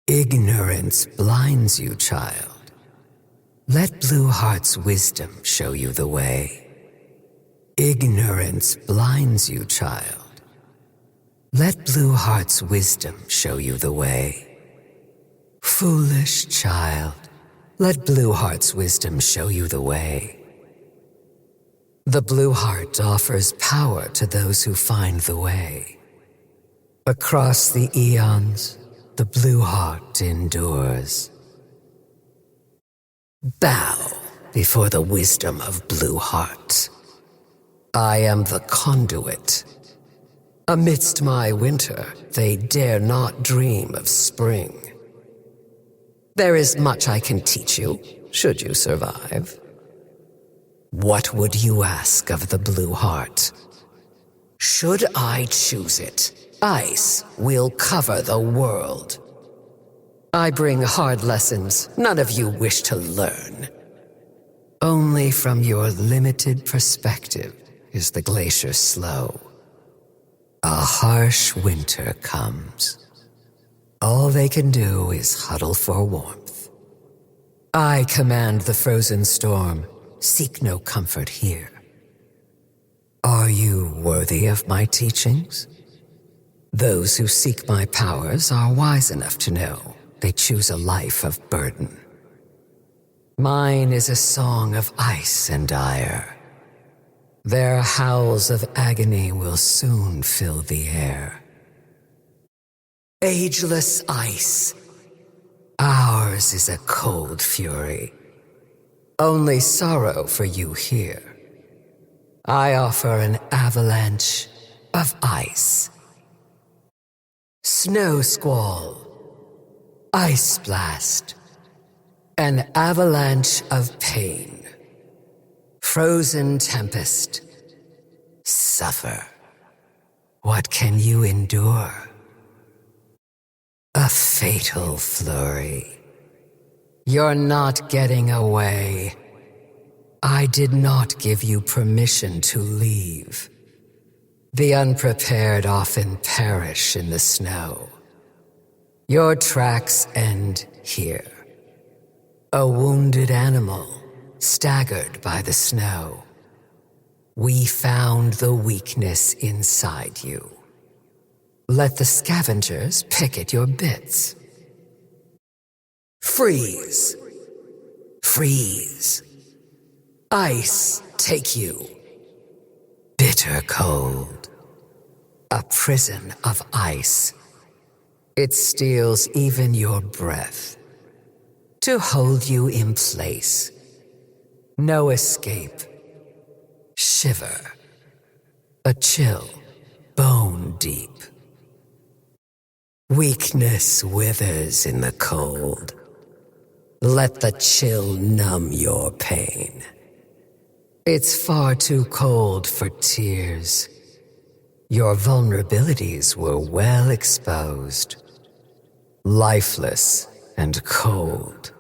Ignorance blinds you, child. Let Blueheart's wisdom show you the way. Ignorance blinds you, child. Let Blueheart's wisdom show you the way. Foolish child, let Blueheart's wisdom show you the way. The Blueheart offers power to those who find the way. Across the eons, the Blueheart endures. Bow before the wisdom of Blueheart. I am the Conduit. Amidst my winter, they dare not dream of spring. There is much I can teach you, should you survive. What would you ask of the Blueheart? Should I choose it, ice will cover the world. I bring hard lessons none of you wish to learn. Only from your limited perspective is the glacier slow. A harsh winter comes. All they can do is huddle for warmth. I command the frozen storm. Seek no comfort here. Are you worthy of my teachings? Those who seek my powers are wise enough to know they choose a life of burden. Mine is a song of ice and ire. Their howls of agony will soon fill the air. Ageless ice. Ours is a cold fury. Only sorrow for you here. I offer an avalanche of ice. Snow squall. Ice blast. An avalanche of pain. Frozen tempest. Suffer. What can you endure? A fatal flurry. You're not getting away. I did not give you permission to leave. The unprepared often perish in the snow. Your tracks end here. A wounded animal, staggered by the snow. We found the weakness inside you. Let the scavengers pick at your bits. Freeze. Freeze. Ice take you. Bitter cold. A prison of ice. It steals even your breath. To hold you in place. No escape. Shiver. A chill, bone deep. Weakness withers in the cold. Let the chill numb your pain. It's far too cold for tears. Your vulnerabilities were well exposed. Lifeless and cold.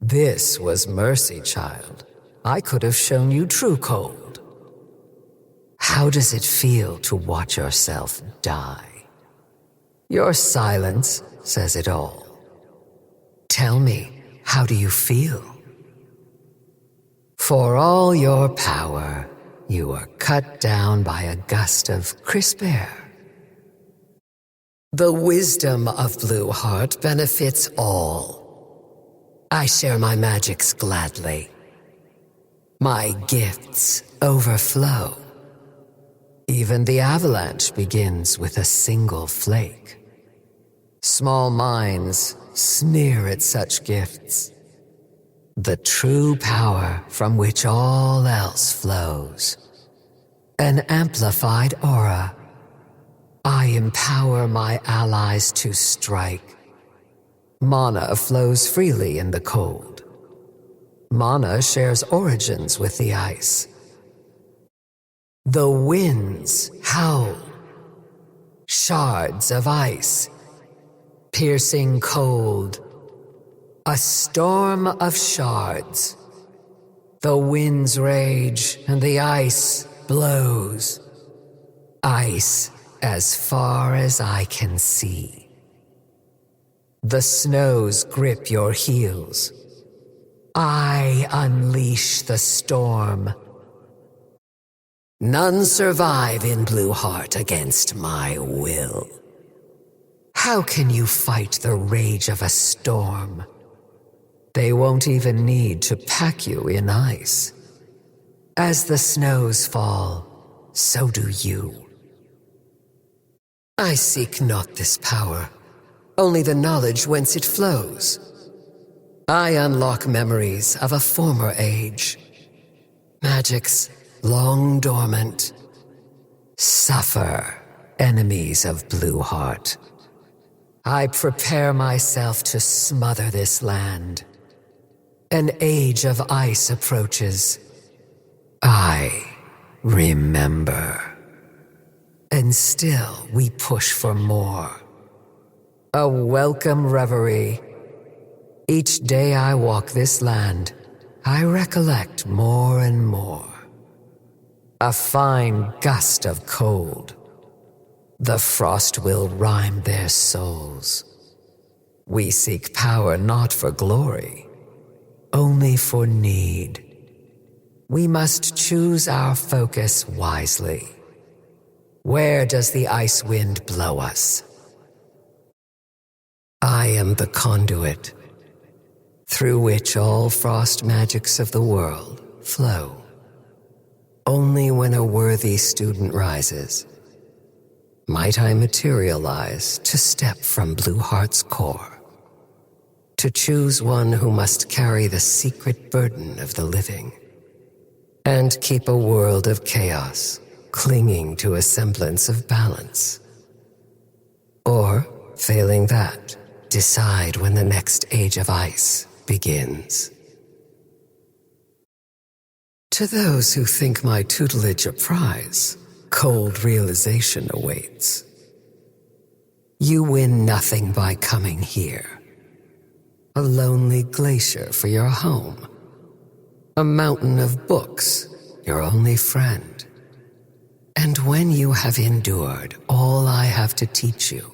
This was mercy, child. I could have shown you true cold. How does it feel to watch yourself die? Your silence says it all. Tell me, how do you feel? For all your power, you are cut down by a gust of crisp air. The wisdom of Blueheart benefits all. I share my magics gladly. My gifts overflow. Even the avalanche begins with a single flake. Small minds sneer at such gifts. The true power from which all else flows. An amplified aura. I empower my allies to strike. Mana flows freely in the cold. Mana shares origins with the ice. The winds howl. Shards of ice. Piercing cold. A storm of shards. The winds rage and the ice blows. Ice as far as I can see. The snows grip your heels. I unleash the storm. None survive in Blueheart against my will. How can you fight the rage of a storm? They won't even need to pack you in ice. As the snows fall, so do you. I seek not this power, only the knowledge whence it flows. I unlock memories of a former age. Magics long dormant. Suffer, enemies of Blueheart. I prepare myself to smother this land. An age of ice approaches. I remember. And still we push for more. A welcome reverie. Each day I walk this land, I recollect more and more. A fine gust of cold. The frost will rime their souls. We seek power not for glory, only for need. We must choose our focus wisely. Where does the ice wind blow us? I am the conduit, through which all frost magics of the world flow. Only when a worthy student rises, might I materialize to step from Blueheart's core, to choose one who must carry the secret burden of the living, and keep a world of chaos clinging to a semblance of balance. Or, failing that, decide when the next age of ice begins. To those who think my tutelage a prize, cold realization awaits. You win nothing by coming here. A lonely glacier for your home. A mountain of books, your only friend. And when you have endured all I have to teach you,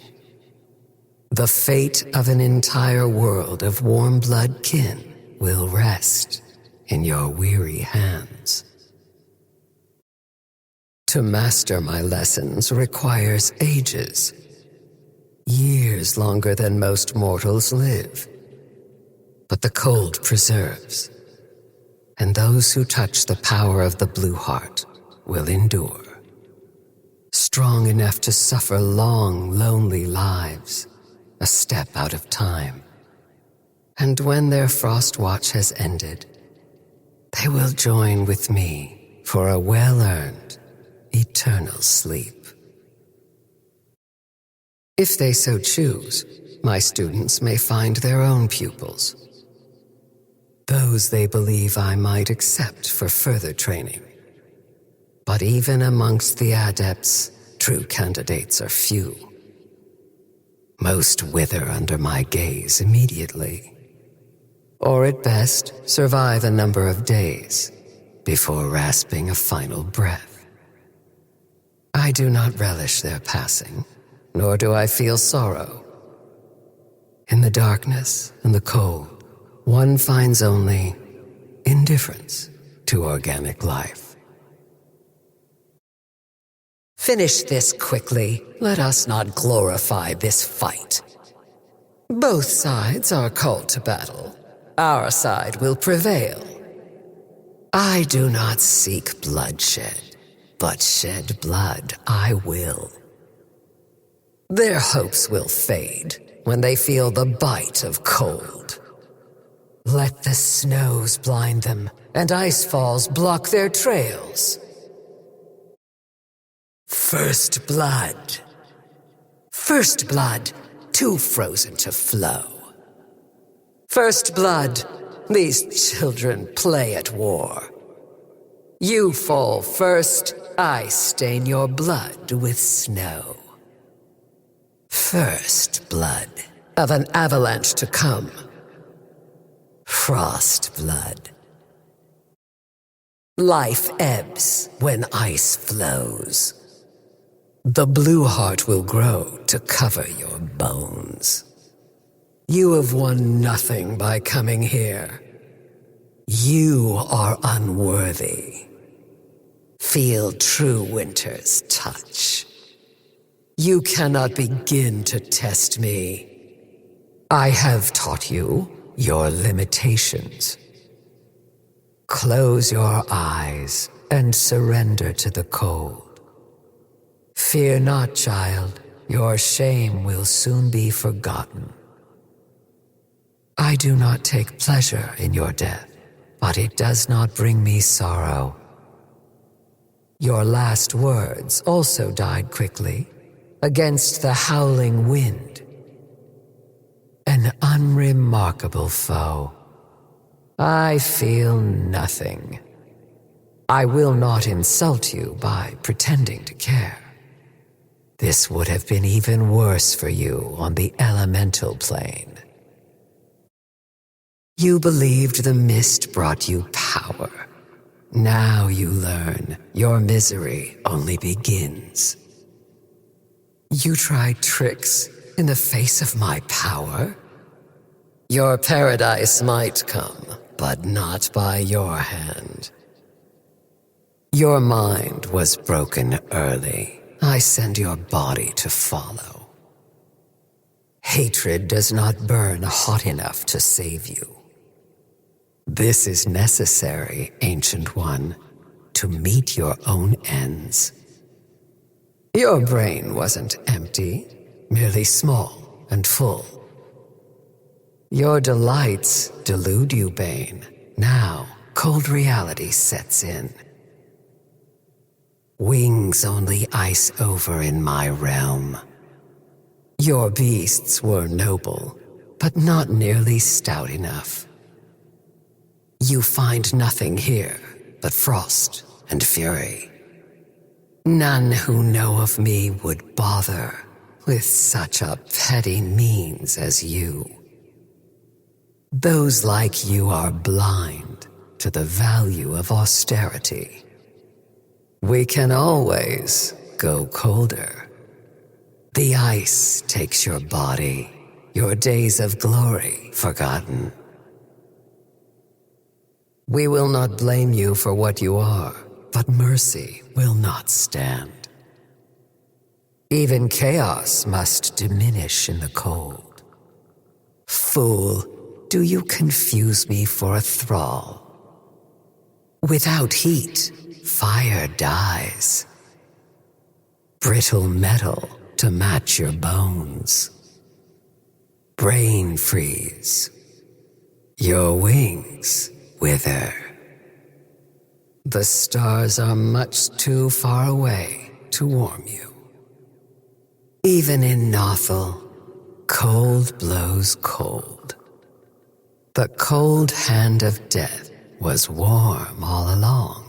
the fate of an entire world of warm blood kin will rest in your weary hands. To master my lessons requires ages, years longer than most mortals live. But the cold preserves, and those who touch the power of the Blueheart will endure, strong enough to suffer long, lonely lives, a step out of time. And when their frost watch has ended, they will join with me for a well-earned, eternal sleep. If they so choose, my students may find their own pupils, those they believe I might accept for further training. But even amongst the adepts, true candidates are few. Most wither under my gaze immediately, or at best survive a number of days before rasping a final breath. I do not relish their passing, nor do I feel sorrow. In the darkness and the cold, one finds only indifference to organic life. Finish this quickly. Let us not glorify this fight. Both sides are called to battle. Our side will prevail. I do not seek bloodshed, but shed blood I will. Their hopes will fade when they feel the bite of cold. Let the snows blind them, and ice falls block their trails. First blood. First blood, too frozen to flow. First blood, these children play at war. You fall first, I stain your blood with snow. First blood of an avalanche to come. Frost blood. Life ebbs when ice flows. The Blueheart will grow to cover your bones. You have won nothing by coming here. You are unworthy. Feel true winter's touch. You cannot begin to test me. I have taught you your limitations. Close your eyes and surrender to the cold. Fear not, child. Your shame will soon be forgotten. I do not take pleasure in your death, but it does not bring me sorrow. Your last words also died quickly, against the howling wind. An unremarkable foe. I feel nothing. I will not insult you by pretending to care. This would have been even worse for you on the elemental plane. You believed the mist brought you power. Now you learn your misery only begins. You tried tricks in the face of my power? Your paradise might come, but not by your hand. Your mind was broken early. I send your body to follow. Hatred does not burn hot enough to save you. This is necessary, Ancient One, to meet your own ends. Your brain wasn't empty, merely small and full. Your delights delude you, Bane. Now, cold reality sets in. Wings only ice over in my realm. Your beasts were noble, but not nearly stout enough. You find nothing here but frost and fury. None who know of me would bother with such a petty means as you. Those like you are blind to the value of austerity. We can always go colder. The ice takes your body, your days of glory forgotten. We will not blame you for what you are, but mercy will not stand. Even chaos must diminish in the cold. Fool, do you confuse me for a thrall? Without heat, fire dies. Brittle metal to match your bones. Brain freeze. Your wings wither. The stars are much too far away to warm you. Even in Nothel, cold blows cold. The cold hand of death was warm all along.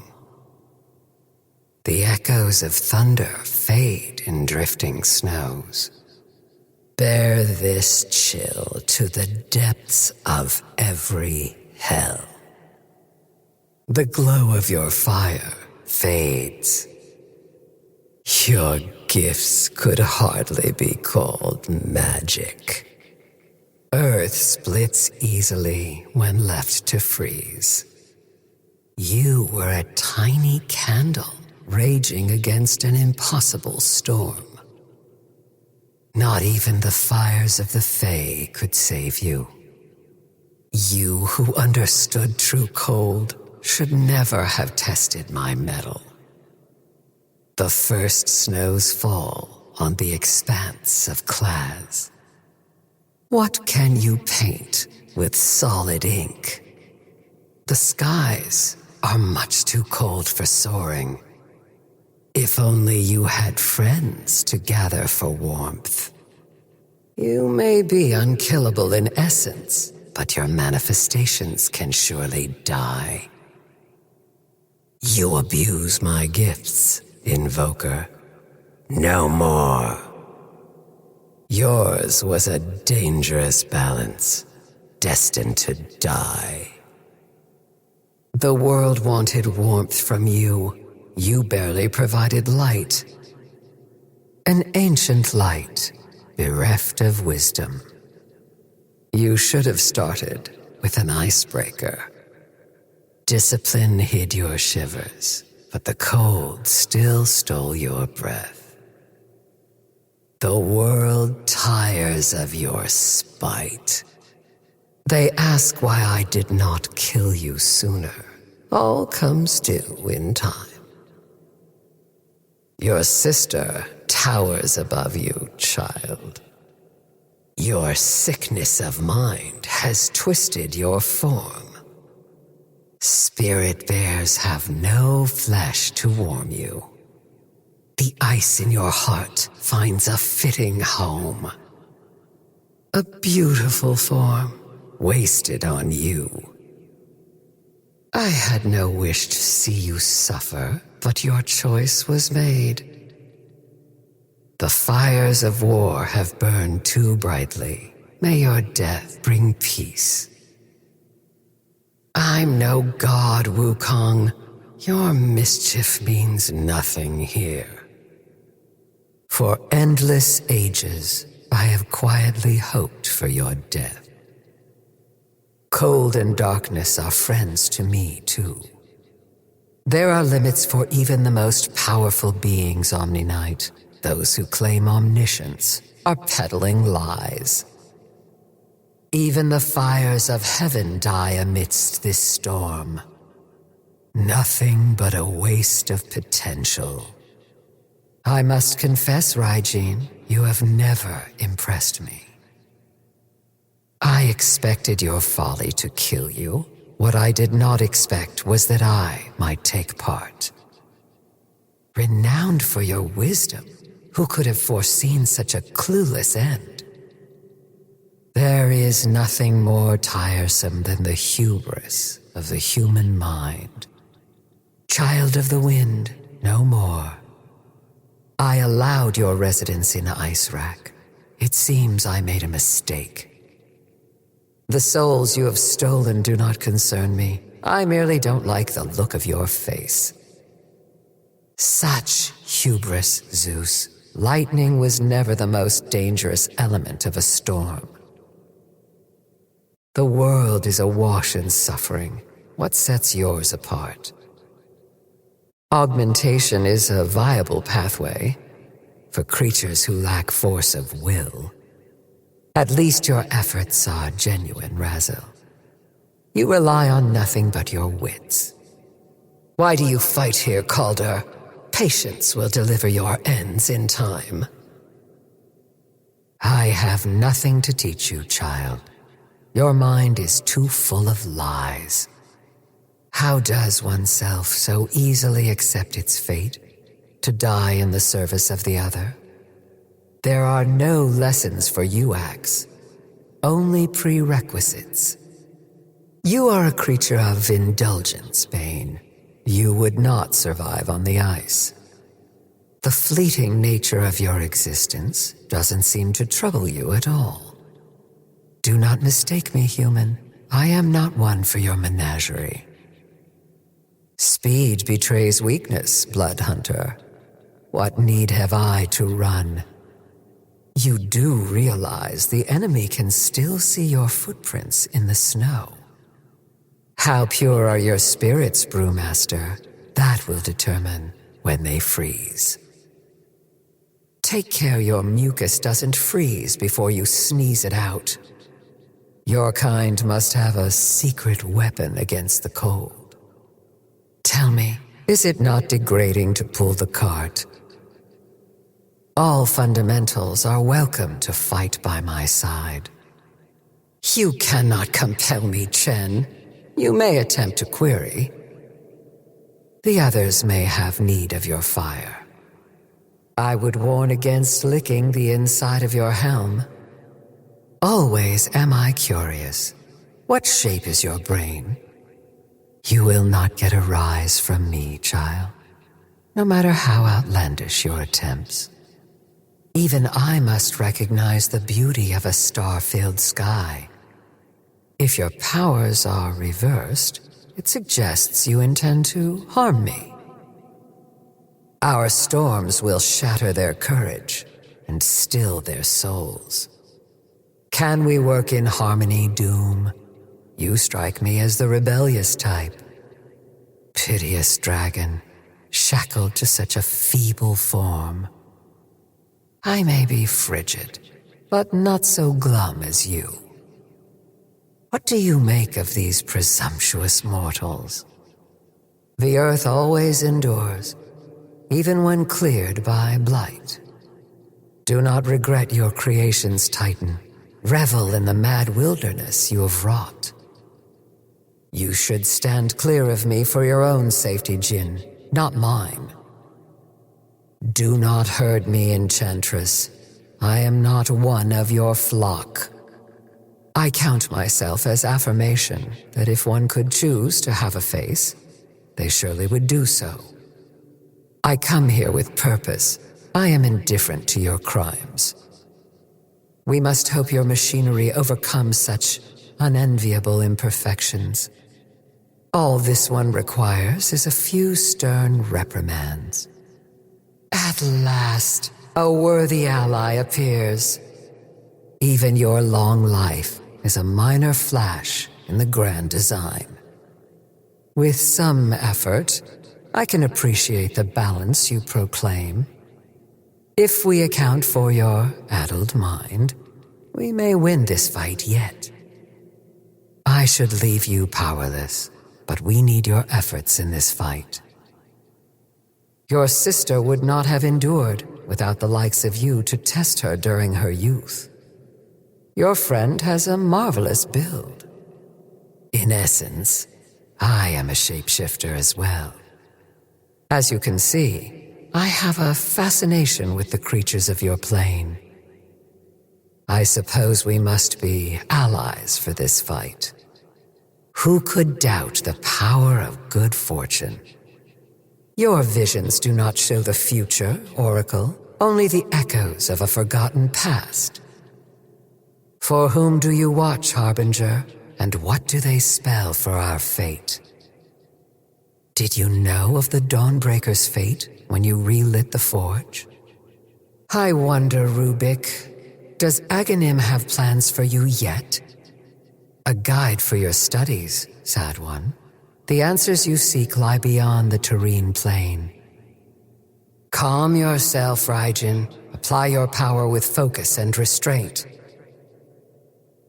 The echoes of thunder fade in drifting snows. Bear this chill to the depths of every hell. The glow of your fire fades. Your gifts could hardly be called magic. Earth splits easily when left to freeze. You were a tiny candle raging against an impossible storm. Not even the fires of the Fae could save you. You who understood true cold should never have tested my mettle. The first snows fall on the expanse of Claz. What can you paint with solid ink? The skies are much too cold for soaring. If only you had friends to gather for warmth. You may be unkillable in essence, but your manifestations can surely die. You abuse my gifts, Invoker. No more. Yours was a dangerous balance, destined to die. The world wanted warmth from you. You barely provided light. An ancient light, bereft of wisdom. You should have started with an icebreaker. Discipline hid your shivers, but the cold still stole your breath. The world tires of your spite. They ask why I did not kill you sooner. All comes due in time. Your sister towers above you, child. Your sickness of mind has twisted your form. Spirit bears have no flesh to warm you. The ice in your heart finds a fitting home. A beautiful form wasted on you. I had no wish to see you suffer, but your choice was made. The fires of war have burned too brightly. May your death bring peace. I'm no god, Wukong. Your mischief means nothing here. For endless ages, I have quietly hoped for your death. Cold and darkness are friends to me, too. There are limits for even the most powerful beings, Omni-Knight. Those who claim omniscience are peddling lies. Even the fires of heaven die amidst this storm. Nothing but a waste of potential. I must confess, Raijin, you have never impressed me. I expected your folly to kill you. What I did not expect was that I might take part. Renowned for your wisdom, who could have foreseen such a clueless end? There is nothing more tiresome than the hubris of the human mind. Child of the wind, no more. I allowed your residence in Ice Rack. It seems I made a mistake. The souls you have stolen do not concern me. I merely don't like the look of your face. Such hubris, Zeus. Lightning was never the most dangerous element of a storm. The world is awash in suffering. What sets yours apart? Augmentation is a viable pathway for creatures who lack force of will. At least your efforts are genuine, Razel. You rely on nothing but your wits. Why do you fight here, Calder? Patience will deliver your ends in time. I have nothing to teach you, child. Your mind is too full of lies. How does oneself so easily accept its fate, to die in the service of the other? There are no lessons for you, Axe, only prerequisites. You are a creature of indulgence, Bane. You would not survive on the ice. The fleeting nature of your existence doesn't seem to trouble you at all. Do not mistake me, human. I am not one for your menagerie. Speed betrays weakness, Blood Hunter. What need have I to run? You do realize the enemy can still see your footprints in the snow. How pure are your spirits, Brewmaster? That will determine when they freeze. Take care your mucus doesn't freeze before you sneeze it out. Your kind must have a secret weapon against the cold. Tell me, is it not degrading to pull the cart? All fundamentals are welcome to fight by my side. You cannot compel me, Chen. You may attempt to query. The others may have need of your fire. I would warn against licking the inside of your helm. Always am I curious. What shape is your brain? You will not get a rise from me, child, no matter how outlandish your attempts. Even I must recognize the beauty of a star-filled sky. If your powers are reversed, it suggests you intend to harm me. Our storms will shatter their courage and still their souls. Can we work in harmony, Doom? You strike me as the rebellious type. Piteous dragon, shackled to such a feeble form. I may be frigid, but not so glum as you. What do you make of these presumptuous mortals? The earth always endures, even when cleared by blight. Do not regret your creations, Titan. Revel in the mad wilderness you have wrought. You should stand clear of me for your own safety, Jinn, not mine. Do not hurt me, Enchantress. I am not one of your flock. I count myself as affirmation that if one could choose to have a face, they surely would do so. I come here with purpose. I am indifferent to your crimes. We must hope your machinery overcomes such unenviable imperfections. All this one requires is a few stern reprimands. At last, a worthy ally appears. Even your long life is a minor flash in the grand design. With some effort, I can appreciate the balance you proclaim. If we account for your addled mind, we may win this fight yet. I should leave you powerless, but we need your efforts in this fight. Your sister would not have endured without the likes of you to test her during her youth. Your friend has a marvelous build. In essence, I am a shapeshifter as well. As you can see, I have a fascination with the creatures of your plane. I suppose we must be allies for this fight. Who could doubt the power of good fortune? Your visions do not show the future, Oracle, only the echoes of a forgotten past. For whom do you watch, Harbinger, and what do they spell for our fate? Did you know of the Dawnbreaker's fate when you relit the forge? I wonder, Rubik, does Aghanim have plans for you yet? A guide for your studies, sad one. The answers you seek lie beyond the terrene plane. Calm yourself, Raijin. Apply your power with focus and restraint.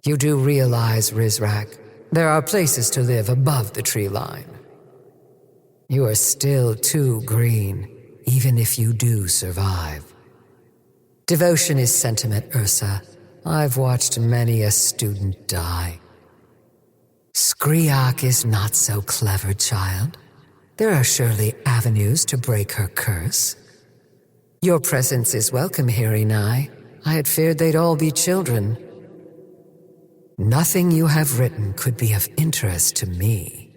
You do realize, Rizrak, there are places to live above the tree line. You are still too green, even if you do survive. Devotion is sentiment, Ursa. I've watched many a student die. Skriak is not so clever, child. There are surely avenues to break her curse. Your presence is welcome here, Inai. I had feared they'd all be children. Nothing you have written could be of interest to me.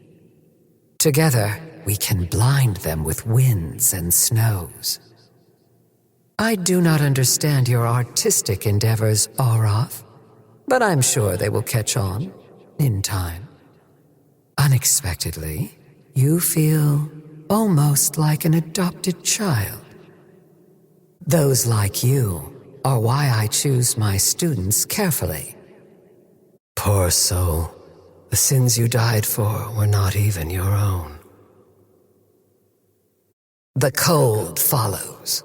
Together, we can blind them with winds and snows. I do not understand your artistic endeavors, Arath, but I'm sure they will catch on in time. Unexpectedly, you feel almost like an adopted child. Those like you are why I choose my students carefully. Poor soul, the sins you died for were not even your own. The cold follows.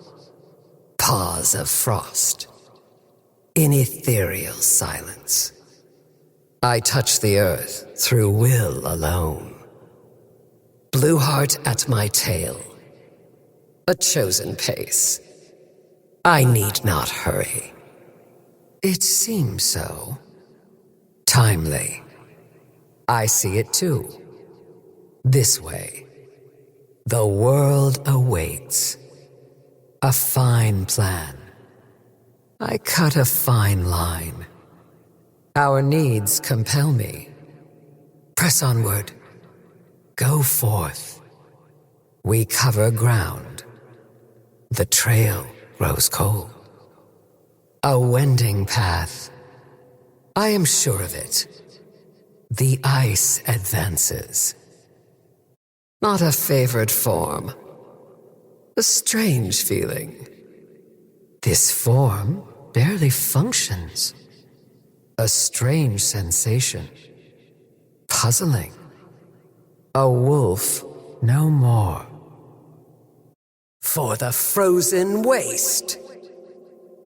Pause of frost. In ethereal silence. I touch the earth through will alone. Blueheart at my tail. A chosen pace. I need not hurry. It seems so. Timely. I see it too. This way. The world awaits. A fine plan. I cut a fine line. Our needs compel me. Press onward. Go forth. We cover ground. The trail grows cold. A wending path. I am sure of it. The ice advances. Not a favored form. A strange feeling. This form barely functions. A strange sensation. Puzzling. A wolf no more. For the frozen waste.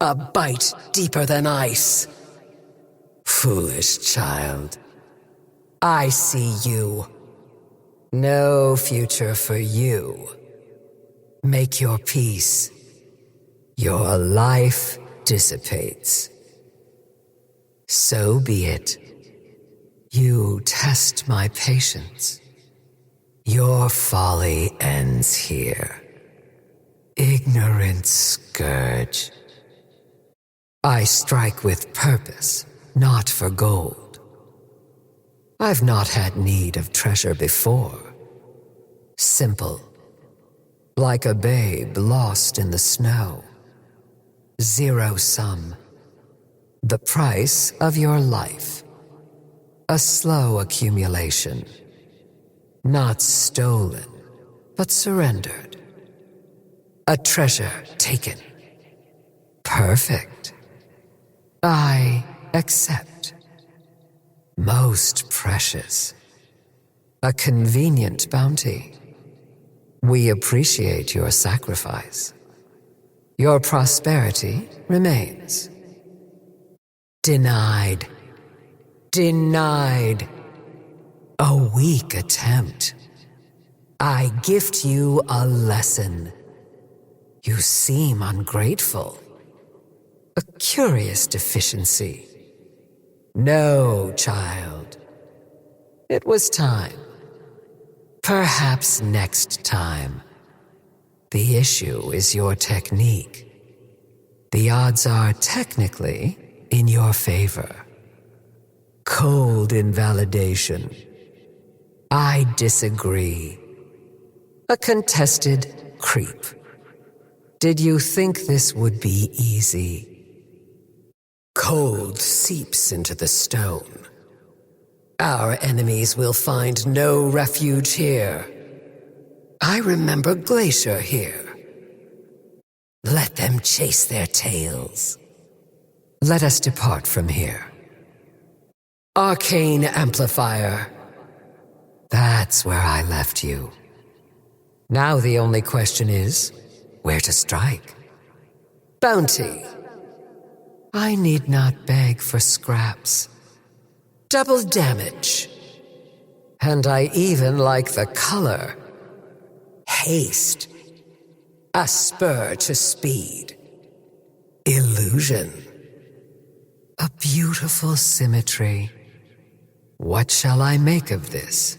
A bite deeper than ice. Foolish child. I see you. No future for you. Make your peace. Your life dissipates. So be it. You test my patience. Your folly ends here. Ignorant scourge. I strike with purpose, not for gold. I've not had need of treasure before. Simple. Like a babe lost in the snow. Zero sum. The price of your life. A slow accumulation. Not stolen, but surrendered. A treasure taken. Perfect. I accept. Most precious. A convenient bounty. We appreciate your sacrifice. Your prosperity remains. Denied. Denied. A weak attempt. I gift you a lesson. You seem ungrateful. A curious deficiency. No, child. It was time. Perhaps next time. The issue is your technique. The odds are technically in your favor. Cold invalidation. I disagree. A contested creep. Did you think this would be easy? Cold seeps into the stone. Our enemies will find no refuge here. I remember Glacier here. Let them chase their tails. Let us depart from here. Arcane Amplifier. That's where I left you. Now the only question is, where to strike? Bounty. I need not beg for scraps. Double damage. And I even like the color. Haste. A spur to speed. Illusion. A beautiful symmetry. What shall I make of this?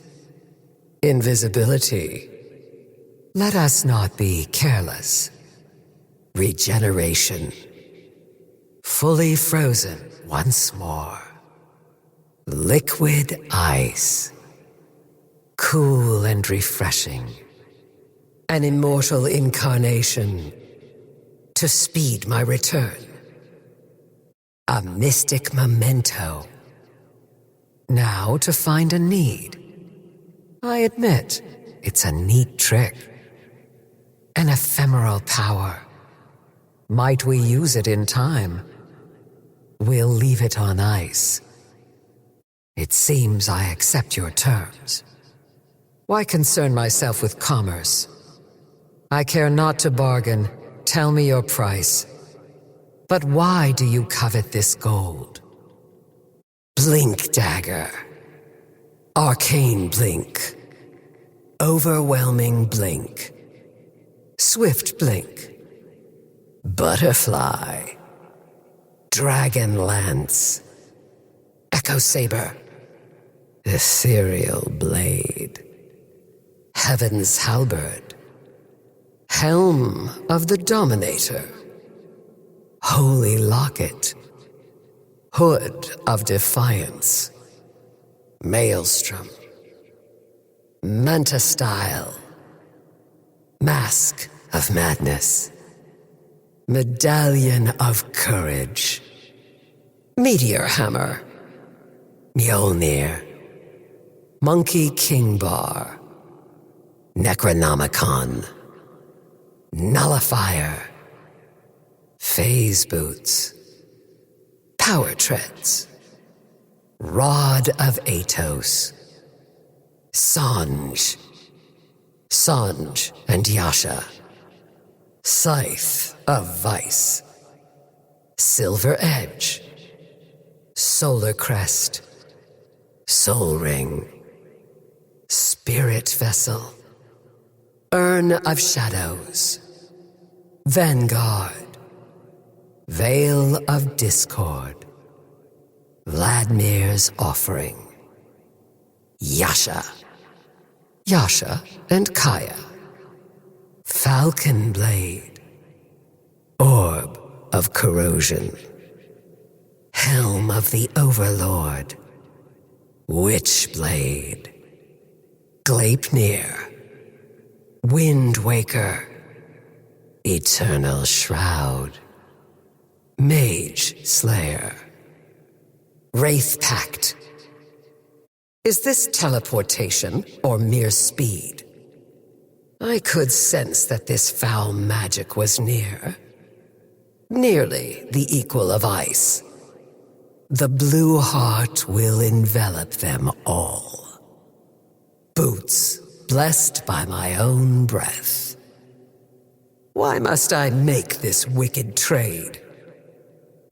Invisibility. Let us not be careless. Regeneration. Fully frozen once more. Liquid ice. Cool and refreshing. An immortal incarnation. To speed my return. A mystic memento. Now to find a need. I admit, it's a neat trick. An ephemeral power. Might we use it in time? We'll leave it on ice. It seems I accept your terms. Why concern myself with commerce? I care not to bargain. Tell me your price. But why do you covet this gold? Blink dagger. Arcane blink. Overwhelming blink. Swift blink. Butterfly. Dragon lance. Echo saber. Ethereal blade. Heaven's halberd. Helm of the Dominator. Holy locket. Hood of Defiance. Maelstrom. Manta style. Mask of Madness. Medallion of Courage. Meteor Hammer. Mjolnir. Monkey King Bar. Necronomicon. Nullifier. Phase Boots. Power Treads. Rod of Atos. Sanj. Sanj and Yasha. Scythe of Vice. Silver Edge. Solar Crest. Soul Ring. Spirit Vessel. Urn of Shadows. Vanguard. Veil of Discord. Vladmir's Offering. Yasha. Yasha and Kaya. Falcon Blade. Orb of Corrosion. Helm of the Overlord. Witchblade. Gleipnir. Wind Waker. Eternal Shroud. Mage Slayer. Wraith Pact. Is this teleportation or mere speed? I could sense that this foul magic was near. Nearly the equal of ice. The Blueheart will envelop them all. Boots blessed by my own breath. Why must I make this wicked trade?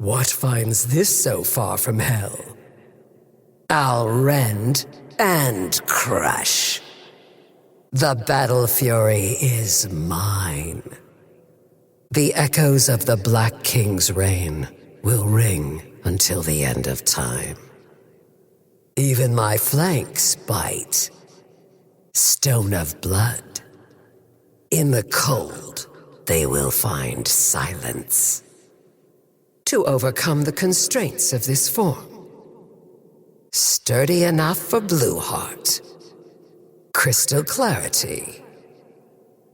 What finds this so far from hell? I'll rend and crush. The battle fury is mine. The echoes of the Black King's reign will ring until the end of time. Even my flanks bite. Stone of blood. In the cold, they will find silence. To overcome the constraints of this form. Sturdy enough for Blueheart. Crystal clarity.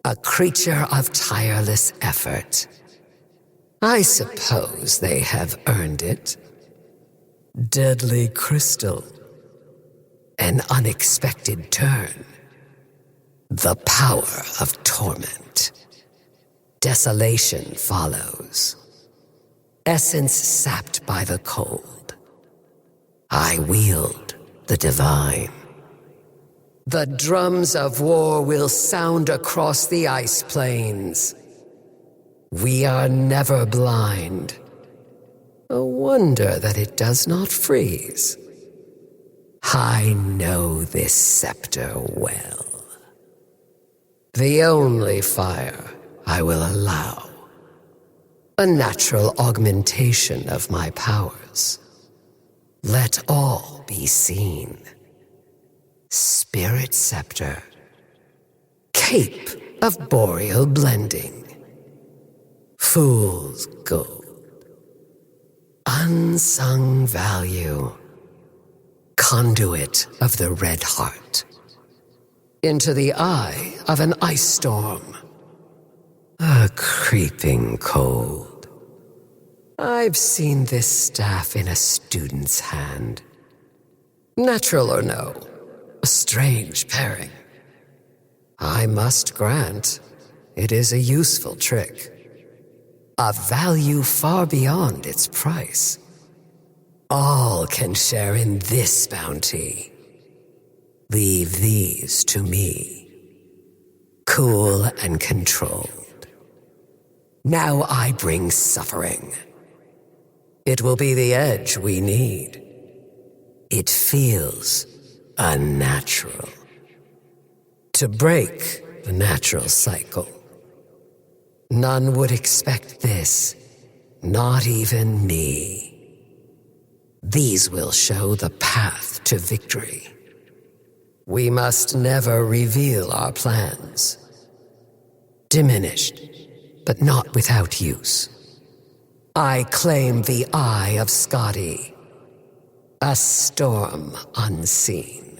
A creature of tireless effort. I suppose they have earned it. Deadly crystal. An unexpected turn. The power of torment. Desolation follows. Essence sapped by the cold. I wield the divine. The drums of war will sound across the ice plains. We are never blind. A wonder that it does not freeze. I know this scepter well. The only fire I will allow. A natural augmentation of my powers. Let all be seen. Spirit Scepter. Cape of Boreal Blending. Fool's Gold. Unsung Value. Conduit of the Red Heart. Into the eye of an ice storm. A creeping cold. I've seen this staff in a student's hand. Natural or no, a strange pairing. I must grant, it is a useful trick. A value far beyond its price. All can share in this bounty. Leave these to me. Cool and controlled. Now I bring suffering. It will be the edge we need. It feels unnatural. To break the natural cycle. None would expect this, not even me. These will show the path to victory. We must never reveal our plans. Diminished, but not without use. I claim the Eye of Skadi. A storm unseen.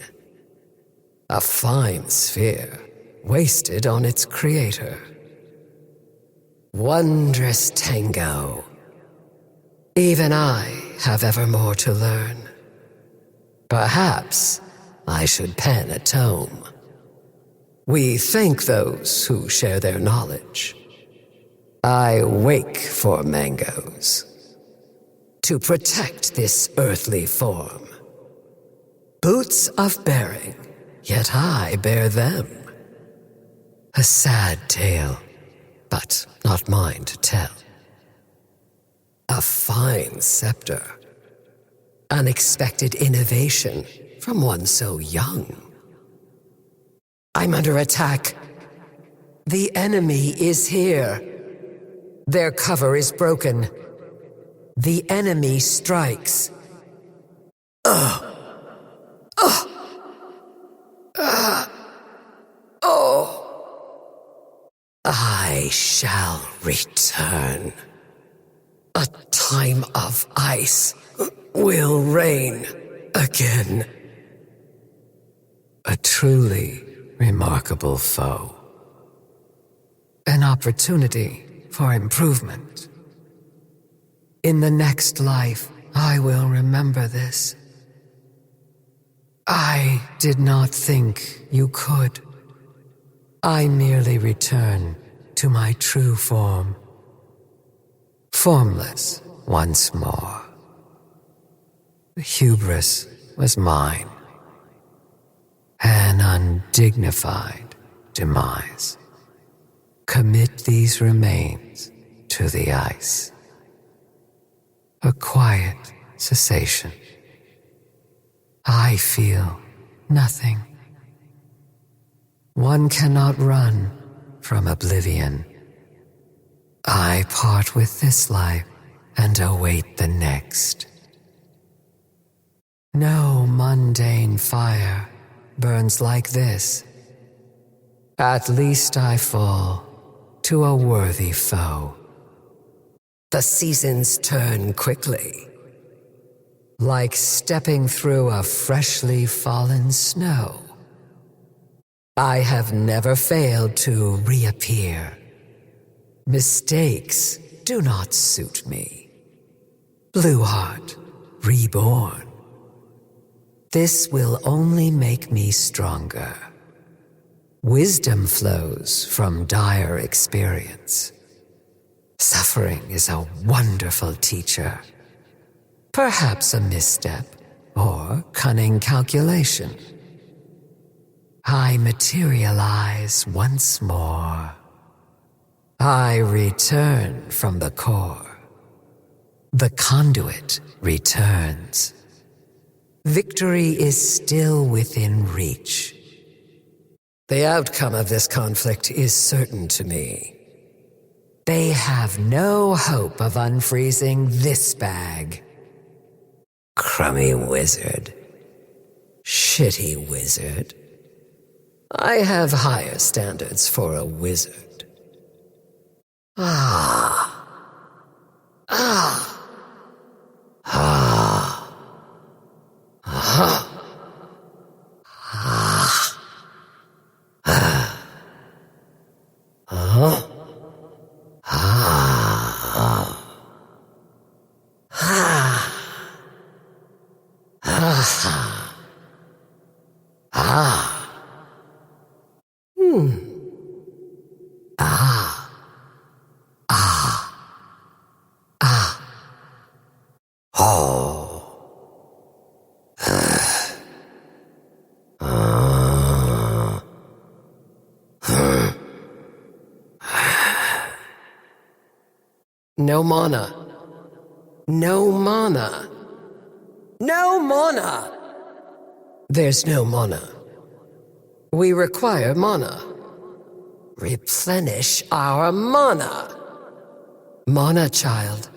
A fine sphere, wasted on its creator. Wondrous tango. Even I have ever more to learn. Perhaps I should pen a tome. We thank those who share their knowledge. I wake for mangoes. To protect this earthly form, Fruits of bearing, yet I bear them. A sad tale, but not mine to tell. A fine scepter. Unexpected innovation from one so young. I'm under attack. The enemy is here. Their cover is broken. The enemy strikes. I shall return. A time of ice will reign again. A truly remarkable foe. An opportunity for improvement. In the next life, I will remember this. I did not think you could. I merely return to my true form. Formless once more. The hubris was mine. An undignified demise. Commit these remains to the ice. A quiet cessation. I feel nothing. One cannot run from oblivion. I part with this life and await the next. No mundane fire burns like this. At least I fall to a worthy foe. The seasons turn quickly, like stepping through a freshly fallen snow. I have never failed to reappear. Mistakes do not suit me. Blueheart, reborn. This will only make me stronger. Wisdom flows from dire experience. Suffering is a wonderful teacher. Perhaps a misstep or cunning calculation. I materialize once more. I return from the core. The conduit returns. Victory is still within reach. The outcome of this conflict is certain to me. They have no hope of unfreezing this bag. Crummy wizard. Shitty wizard. I have higher standards for a wizard. No mana. No mana. No mana! There's no mana. We require mana. Replenish our mana. Mana, child.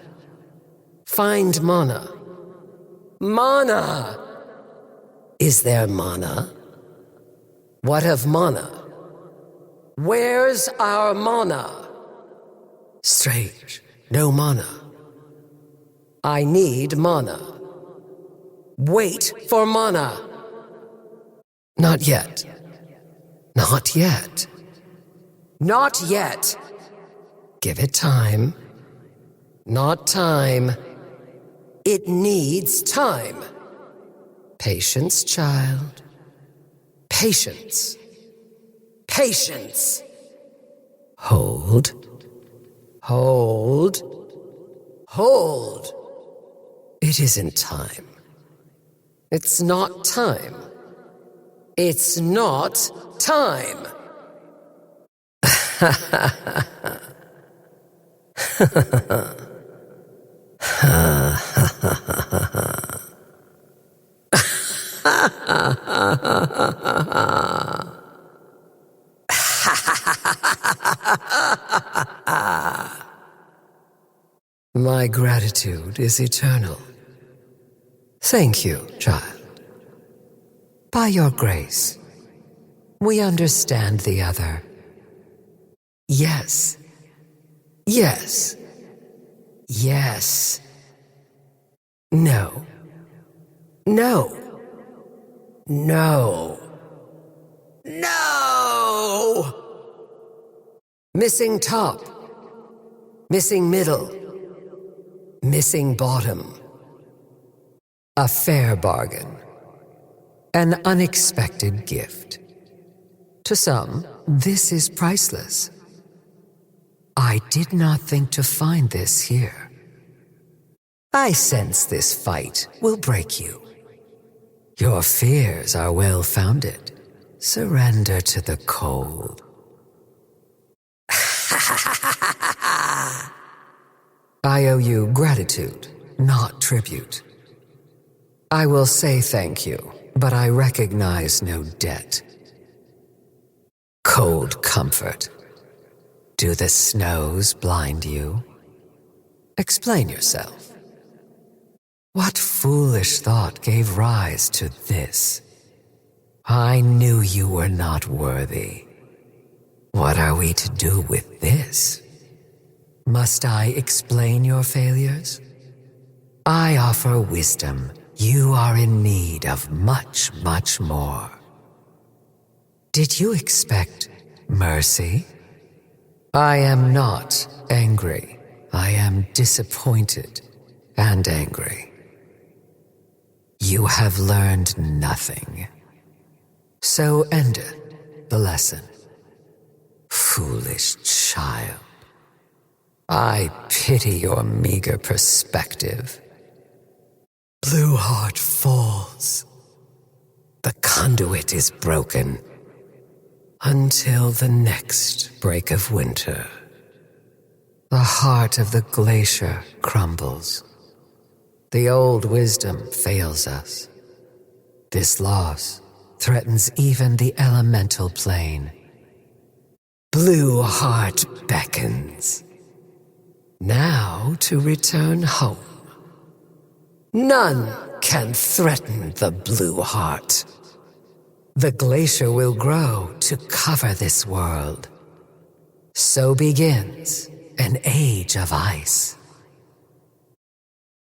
Find mana. Mana! Is there mana? What of mana? Where's our mana? Strange. No mana. I need mana. Wait for mana. Not yet. Not yet. Not yet. Give it time. Not time. It needs time. Patience, child. Patience. Patience. Hold. Hold. Hold. It isn't time. It's not time. It's not time. My gratitude is eternal. Thank you, child. By your grace, we understand the other. Yes. Yes. Yes. No. No. No. No! Missing top. Missing middle. Missing bottom. A fair bargain. An unexpected gift. To some, this is priceless. I did not think to find this here. I sense this fight will break you. Your fears are well-founded. Surrender to the cold. I owe you gratitude, not tribute. I will say thank you, but I recognize no debt. Cold comfort. Do the snows blind you? Explain yourself. What foolish thought gave rise to this? I knew you were not worthy. What are we to do with this? Must I explain your failures? I offer wisdom. You are in need of much, much more. Did you expect mercy? I am not angry. I am disappointed and angry. You have learned nothing. So ended the lesson. Foolish child. I pity your meager perspective. Blueheart falls. The conduit is broken. Until the next break of winter. The heart of the glacier crumbles. The old wisdom fails us. This loss threatens even the elemental plane. Blueheart beckons. Now to return home. None can threaten the Blueheart. The glacier will grow to cover this world. So begins an age of ice.